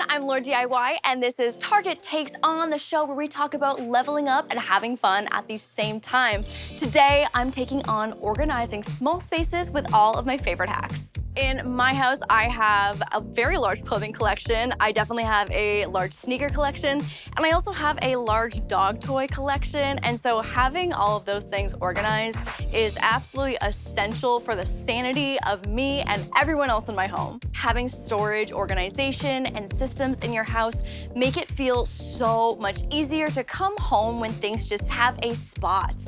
I'm LaurDIY, and this is Target Takes On, the show where we talk about leveling up and having fun at the same time. Today, I'm taking on organizing small spaces with all of my favorite hacks. In my house, I have a very large clothing collection. I definitely have a large sneaker collection, and I also have a large dog toy collection. And so having all of those things organized is absolutely essential for the sanity of me and everyone else in my home. Having storage, organization, and systems in your house make it feel so much easier to come home when things just have a spot.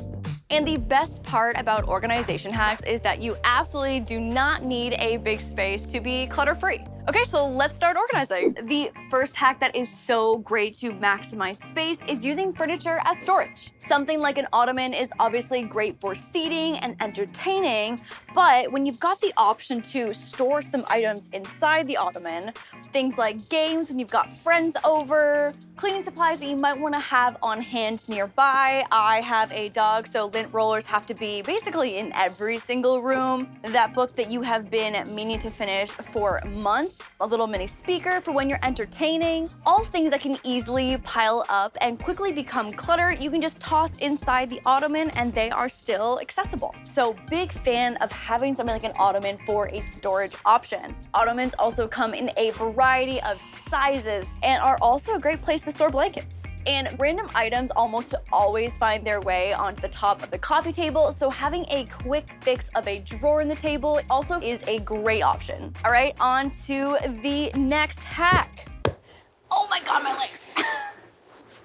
And the best part about organization hacks is that you absolutely do not need a big space to be clutter-free. Okay, so let's start organizing. The first hack that is so great to maximize space is using furniture as storage. Something like an ottoman is obviously great for seating and entertaining, but when you've got the option to store some items inside the ottoman, things like games when you've got friends over, cleaning supplies that you might want to have on hand nearby. I have a dog, so lint rollers have to be basically in every single room. That book that you have been meaning to finish for months, a little mini speaker for when you're entertaining, all things that can easily pile up and quickly become clutter, you can just toss inside the ottoman and they are still accessible. So big fan of having something like an ottoman for a storage option. Ottomans also come in a variety of sizes and are also a great place to store blankets. And random items almost always find their way onto the top of the coffee table, so having a quick fix of a drawer in the table also is a great option. All right, on to the next hack. Oh my God, my legs.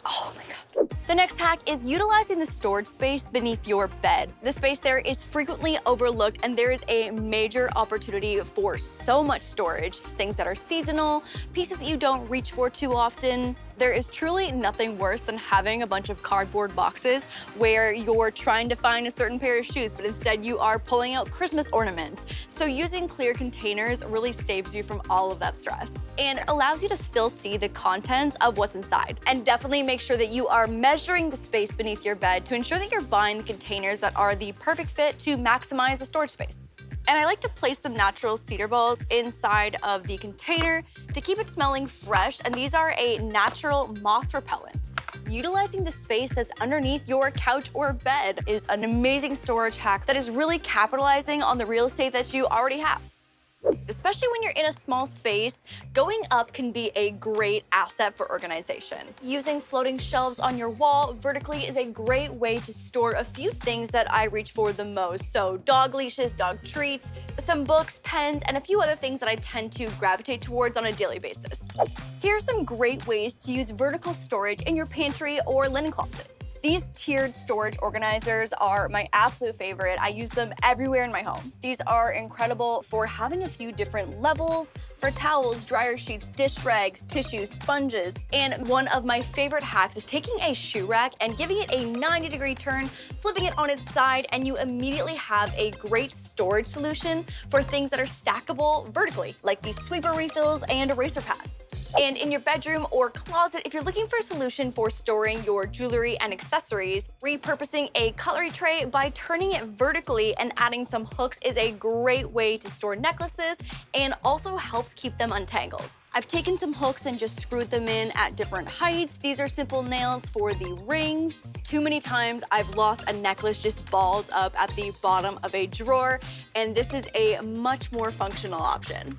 Oh my God. The next hack is utilizing the storage space beneath your bed. The space there is frequently overlooked and there is a major opportunity for so much storage. Things that are seasonal, pieces that you don't reach for too often. There is truly nothing worse than having a bunch of cardboard boxes where you're trying to find a certain pair of shoes, but instead you are pulling out Christmas ornaments. So using clear containers really saves you from all of that stress and allows you to still see the contents of what's inside. And definitely make sure that you are measuring the space beneath your bed to ensure that you're buying the containers that are the perfect fit to maximize the storage space. And I like to place some natural cedar balls inside of the container to keep it smelling fresh, and these are a natural moth repellent. Utilizing the space that's underneath your couch or bed is an amazing storage hack that is really capitalizing on the real estate that you already have. Especially when you're in a small space, going up can be a great asset for organization. Using floating shelves on your wall vertically is a great way to store a few things that I reach for the most. So dog leashes, dog treats, some books, pens, and a few other things that I tend to gravitate towards on a daily basis. Here are some great ways to use vertical storage in your pantry or linen closet. These tiered storage organizers are my absolute favorite. I use them everywhere in my home. These are incredible for having a few different levels for towels, dryer sheets, dish rags, tissues, sponges. And one of my favorite hacks is taking a shoe rack and giving it a 90-degree turn, flipping it on its side, and you immediately have a great storage solution for things that are stackable vertically, like these sweeper refills and eraser pads. And in your bedroom or closet, if you're looking for a solution for storing your jewelry and accessories, repurposing a cutlery tray by turning it vertically and adding some hooks is a great way to store necklaces and also helps keep them untangled. I've taken some hooks and just screwed them in at different heights. These are simple nails for the rings. Too many times I've lost a necklace just balled up at the bottom of a drawer, and this is a much more functional option.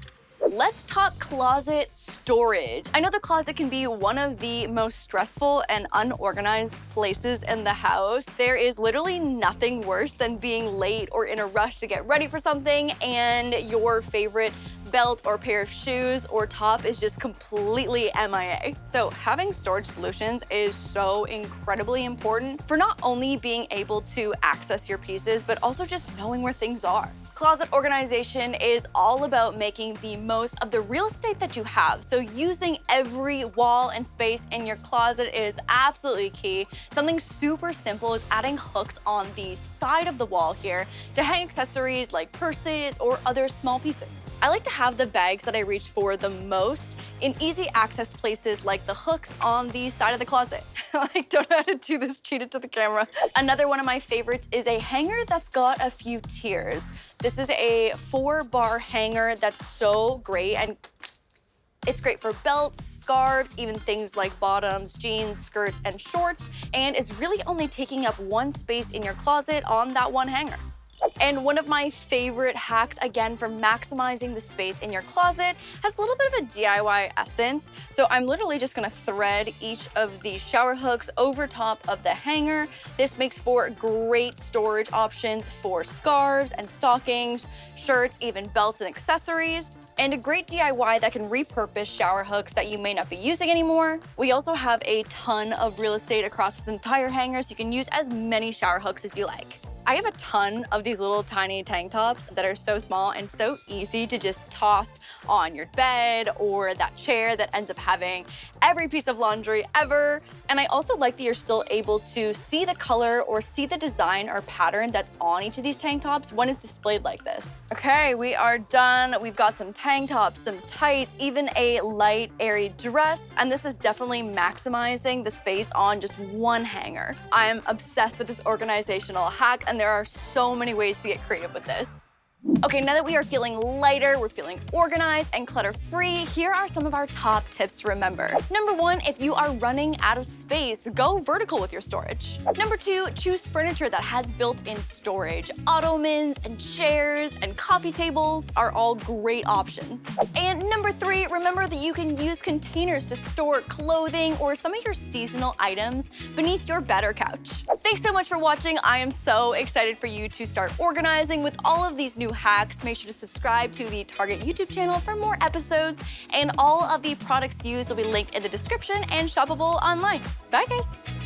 Let's talk closet storage. I know the closet can be one of the most stressful and unorganized places in the house. There is literally nothing worse than being late or in a rush to get ready for something and your favorite belt or pair of shoes or top is just completely MIA. So having storage solutions is so incredibly important for not only being able to access your pieces, but also just knowing where things are. Closet organization is all about making the most of the real estate that you have. So using every wall and space in your closet is absolutely key. Something super simple is adding hooks on the side of the wall here to hang accessories like purses or other small pieces. I like to have the bags that I reach for the most in easy access places like the hooks on the side of the closet. I don't know how to do this, cheated to the camera. Another one of my favorites is a hanger that's got a few tiers. This is a 4-bar hanger that's so great and It's great for belts, scarves, even things like bottoms, jeans, skirts, and shorts, and is really only taking up one space in your closet on that one hanger. And one of my favorite hacks, again, for maximizing the space in your closet, has a little bit of a DIY essence. So I'm literally just gonna thread each of these shower hooks over top of the hanger. This makes for great storage options for scarves and stockings, shirts, even belts and accessories, and a great DIY that can repurpose shower hooks that you may not be using anymore. We also have a ton of real estate across this entire hanger, so you can use as many shower hooks as you like. I have a ton of these little tiny tank tops that are so small and so easy to just toss on your bed or that chair that ends up having every piece of laundry ever. And I also like that you're still able to see the color or see the design or pattern that's on each of these tank tops when it's displayed like this. Okay, we are done. We've got some tank tops, some tights, even a light, airy dress. And this is definitely maximizing the space on just one hanger. I'm obsessed with this organizational hack, and there are so many ways to get creative with this. Okay, now that we are feeling lighter, we're feeling organized and clutter-free, here are some of our top tips to remember. Number 1, if you are running out of space, go vertical with your storage. Number 2, choose furniture that has built-in storage. Ottomans and chairs and coffee tables are all great options. And number 3, remember that you can use containers to store clothing or some of your seasonal items beneath your bed or couch. Thanks so much for watching. I am so excited for you to start organizing with all of these new hacks. Make sure to subscribe to the Target YouTube channel for more episodes, and all of the products used will be linked in the description and shoppable online. Bye, guys.